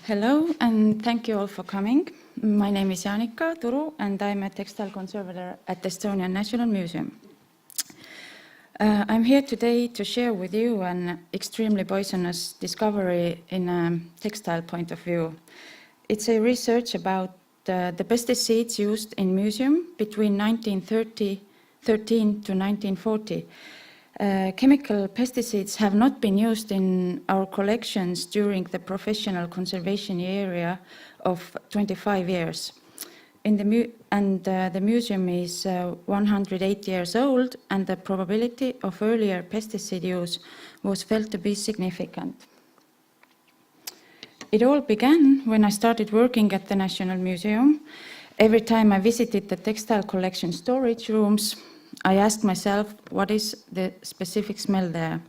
Hello, and thank you all for coming. My name is Janika Turu, and I'm a textile conservator at the Estonian National Museum. I'm here today to share with you an extremely poisonous discovery in a textile point of view. It's a research about the pesticides used in museum between 1913 to 1940. Chemical pesticides have not been used in our collections during the professional conservation area of 25 years. The museum is 108 years old, and the probability of earlier pesticide use was felt to be significant. It all began when I started working at the National Museum. Every time I visited the textile collection storage rooms, I asked myself, what is the specific smell there?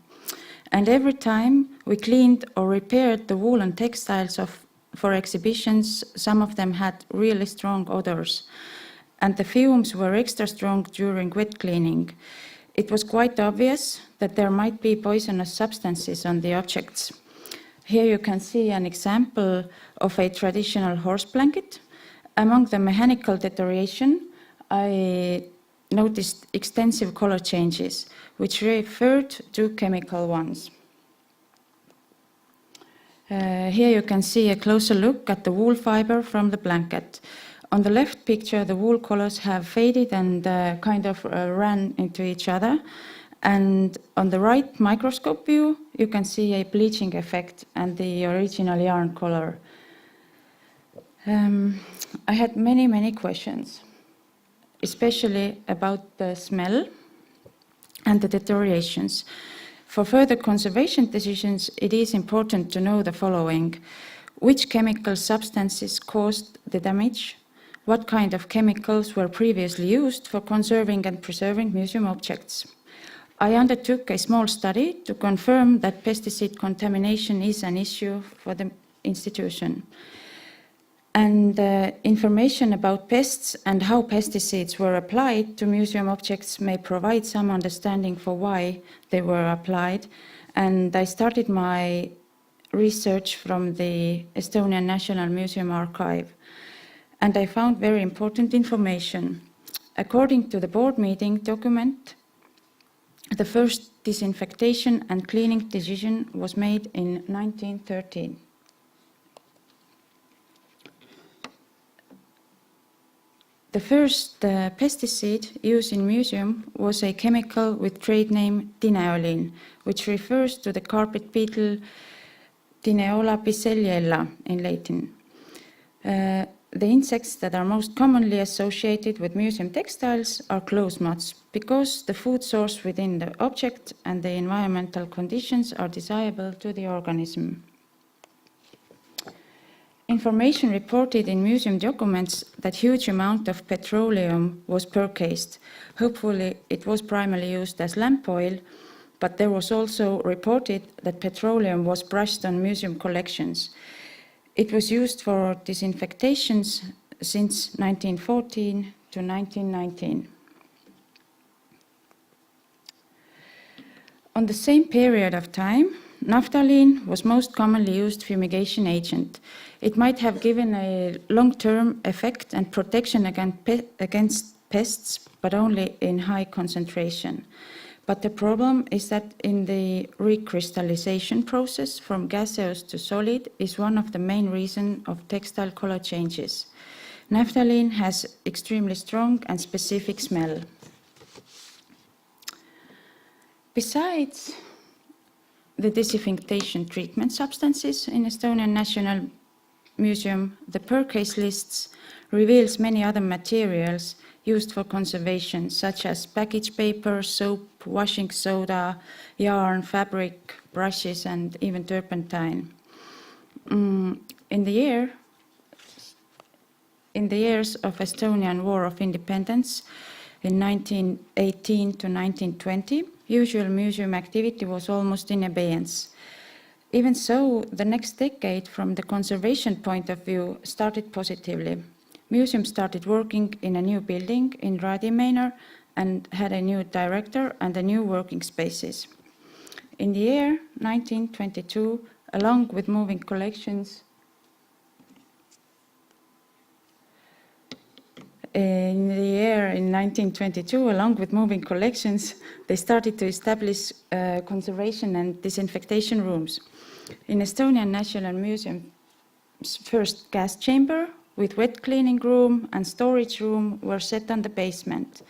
And every time we cleaned or repaired the woolen textiles for exhibitions, some of them had really strong odors, and the fumes were extra strong during wet cleaning. It was quite obvious that there might be poisonous substances on the objects. Here you can see an example of a traditional horse blanket. Among the mechanical deterioration, I noticed extensive color changes, which referred to chemical ones. Here you can see a closer look at the wool fiber from the blanket. On the left picture, the wool colors have faded and kind of ran into each other. And on the right microscope view, you can see a bleaching effect and the original yarn color. I had many questions, especially about the smell and the deteriorations. For further conservation decisions, it is important to know the following: which chemical substances caused the damage, what kind of chemicals were previously used for conserving and preserving museum objects. I undertook a small study to confirm that pesticide contamination is an issue for the institution. And information about pests and how pesticides were applied to museum objects may provide some understanding for why they were applied. And I started my research from the Estonian National Museum archive. And I found very important information. According to the board meeting document, the first disinfectation and cleaning decision was made in 1913. The first pesticide used in museum was a chemical with trade name dineolin, which refers to the carpet beetle Dineola picelliella in Latin. The insects that are most commonly associated with museum textiles are clothes moths, because the food source within the object and the environmental conditions are desirable to the organism. Information reported in museum documents that huge amount of petroleum was purchased. Hopefully it was primarily used as lamp oil, but there was also reported that petroleum was brushed on museum collections. It was used for disinfectations since 1914 to 1919. On the same period of time, naphthalene was most commonly used fumigation agent. It might have given a long-term effect and protection against pests, but only in high concentration. But the problem is that in the recrystallization process from gaseous to solid is one of the main reasons of textile color changes. Naphthalene has extremely strong and specific smell. Besides the disinfectation treatment substances in Estonian National Museum, the purchase lists reveals many other materials used for conservation, such as package paper, soap, washing soda, yarn, fabric, brushes, and even turpentine. In the years of Estonian War of Independence, in 1918 to 1920, usual museum activity was almost in abeyance. Even so, the next decade, from the conservation point of view, started positively. Museum started working in a new building in Radimanor and had a new director and a new working spaces. In the year 1922, along with moving collections, In the year in 1922, along with moving collections, they started to establish conservation and disinfection rooms. In Estonian National Museum's first gas chamber with wet cleaning room and storage room were set on the basement.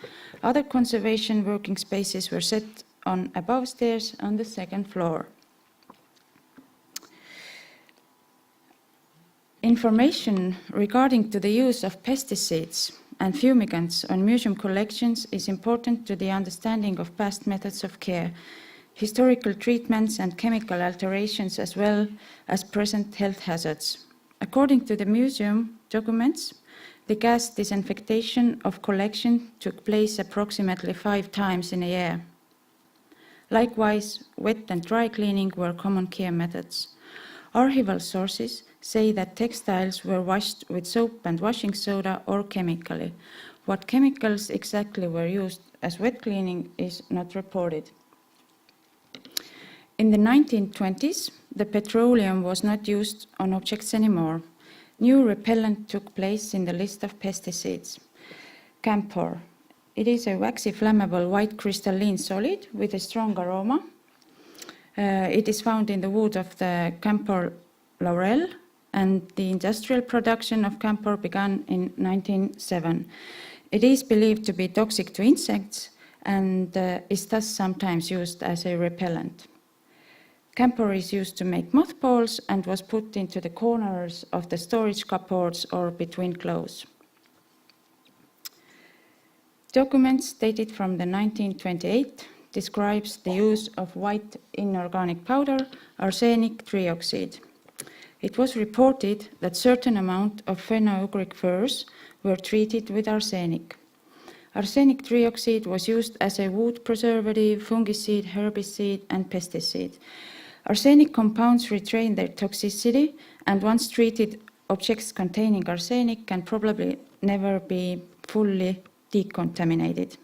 Other conservation working spaces were set on above stairs on the second floor. Information regarding to the use of pesticides and fumigants on museum collections is important to the understanding of past methods of care, historical treatments and chemical alterations, as well as present health hazards. According to the museum documents, the gas disinfection of collection took place approximately 5 times in a year. Likewise, wet and dry cleaning were common care methods. Archival sources say that textiles were washed with soap and washing soda or chemically. What chemicals exactly were used as wet cleaning is not reported. In the 1920s, the petroleum was not used on objects anymore. New repellent took place in the list of pesticides. Camphor. It is a waxy flammable white crystalline solid with a strong aroma. It is found in the wood of the camphor laurel, and the industrial production of camphor began in 1907. It is believed to be toxic to insects and is thus sometimes used as a repellent. Camphor is used to make mothballs and was put into the corners of the storage cupboards or between clothes. Documents dated from the 1928 describes the use of white inorganic powder, arsenic trioxide. It was reported that certain amount of phenogric furs were treated with arsenic. Arsenic trioxide was used as a wood preservative, fungicide, herbicide, and pesticide. Arsenic compounds retain their toxicity, and once treated, objects containing arsenic can probably never be fully decontaminated.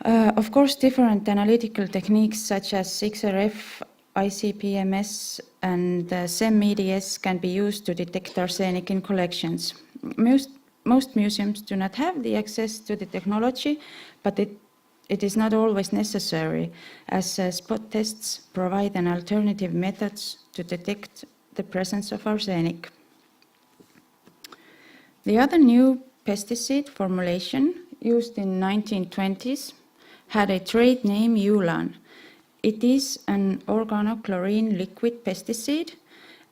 Of course, different analytical techniques such as XRF, ICP-MS, and SEM-EDS can be used to detect arsenic in collections. Most museums do not have the access to the technology, but it is not always necessary, as spot tests provide an alternative method to detect the presence of arsenic. The other new pesticide formulation used in 1920s had a trade name woollen. It is an organochlorine liquid pesticide,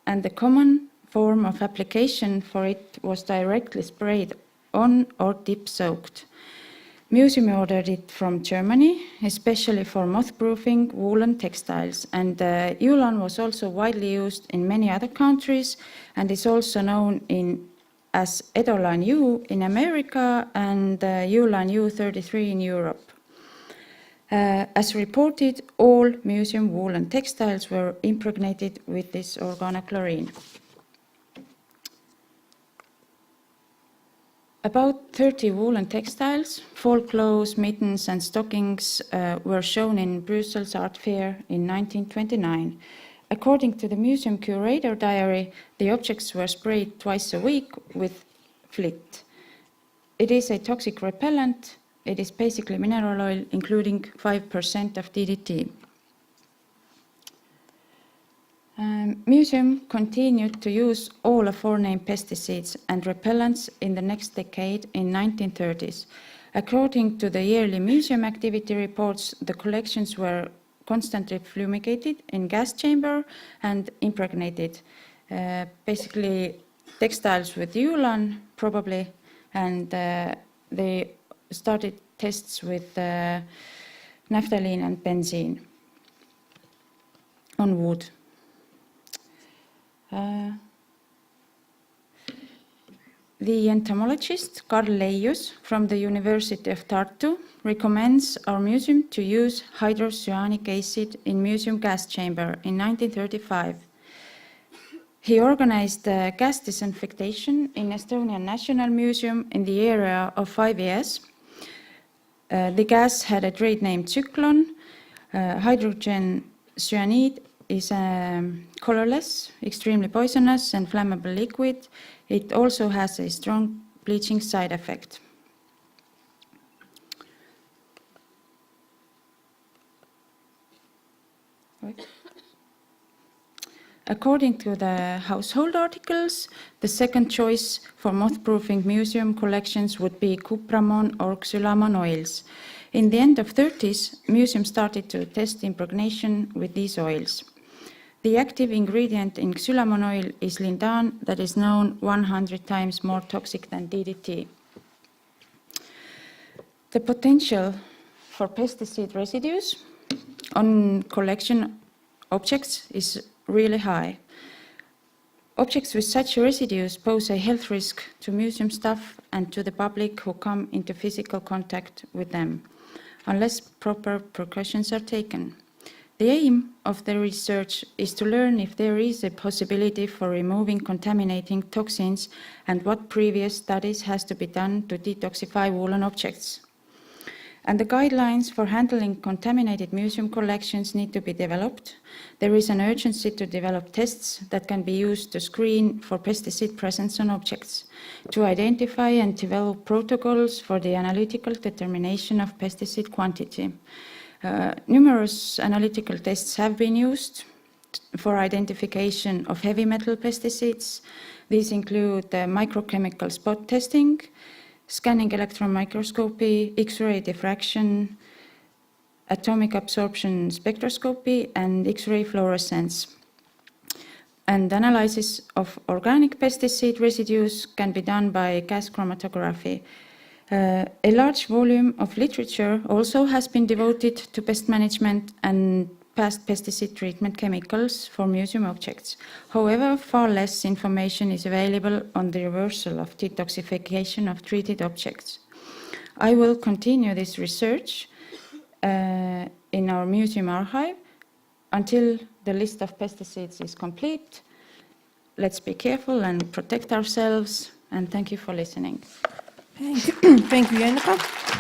and the common form of application for it was directly sprayed on or dip soaked. Museum ordered it from Germany, especially for moth-proofing woolen textiles, and woollen was also widely used in many other countries and is also known as Edolan U in America and woollen U33 in Europe. As reported, all museum woolen textiles were impregnated with this organochlorine. About 30 woolen textiles, fall clothes, mittens, and stockings were shown in Brussels Art Fair in 1929. According to the museum curator diary, the objects were sprayed twice a week with flit. It is a toxic repellent. It is basically mineral oil, including 5% of DDT. Museum continued to use all aforenamed pesticides and repellents in the next decade in 1930s. According to the yearly museum activity reports, the collections were constantly fumigated in gas chamber and impregnated. Basically, textiles with woollen, probably, and they started tests with naphthalene and benzene on wood. The entomologist Karl Leius from the University of Tartu recommends our museum to use hydrocyanic acid in museum gas chamber in 1935. He organized gas disinfection in Estonian National Museum in the area of 5 years. The gas had a trade name Zyklon. Hydrogen cyanide is colorless, extremely poisonous and flammable liquid. It also has a strong bleaching side effect. According to the household articles, the second choice for moth-proofing museum collections would be cupramon or xylamon oils. In the end of 30s, museums started to test impregnation with these oils. The active ingredient in xylamon oil is lindan, that is known 100 times more toxic than DDT. The potential for pesticide residues on collection objects is really high. Objects with such residues pose a health risk to museum staff and to the public who come into physical contact with them, unless proper precautions are taken. The aim of the research is to learn if there is a possibility for removing contaminating toxins and what previous studies has to be done to detoxify woolen objects. And the guidelines for handling contaminated museum collections need to be developed. There is an urgency to develop tests that can be used to screen for pesticide presence on objects, to identify and develop protocols for the analytical determination of pesticide quantity. Numerous analytical tests have been used for identification of heavy metal pesticides. These include microchemical spot testing, scanning electron microscopy, X-ray diffraction, atomic absorption spectroscopy, and X-ray fluorescence. And analysis of organic pesticide residues can be done by gas chromatography. A large volume of literature also has been devoted to pest management and past pesticide treatment chemicals for museum objects. However, far less information is available on the reversal of detoxification of treated objects. I will continue this research in our museum archive until the list of pesticides is complete. Let's be careful and protect ourselves, and thank you for listening. Thank you, Janika.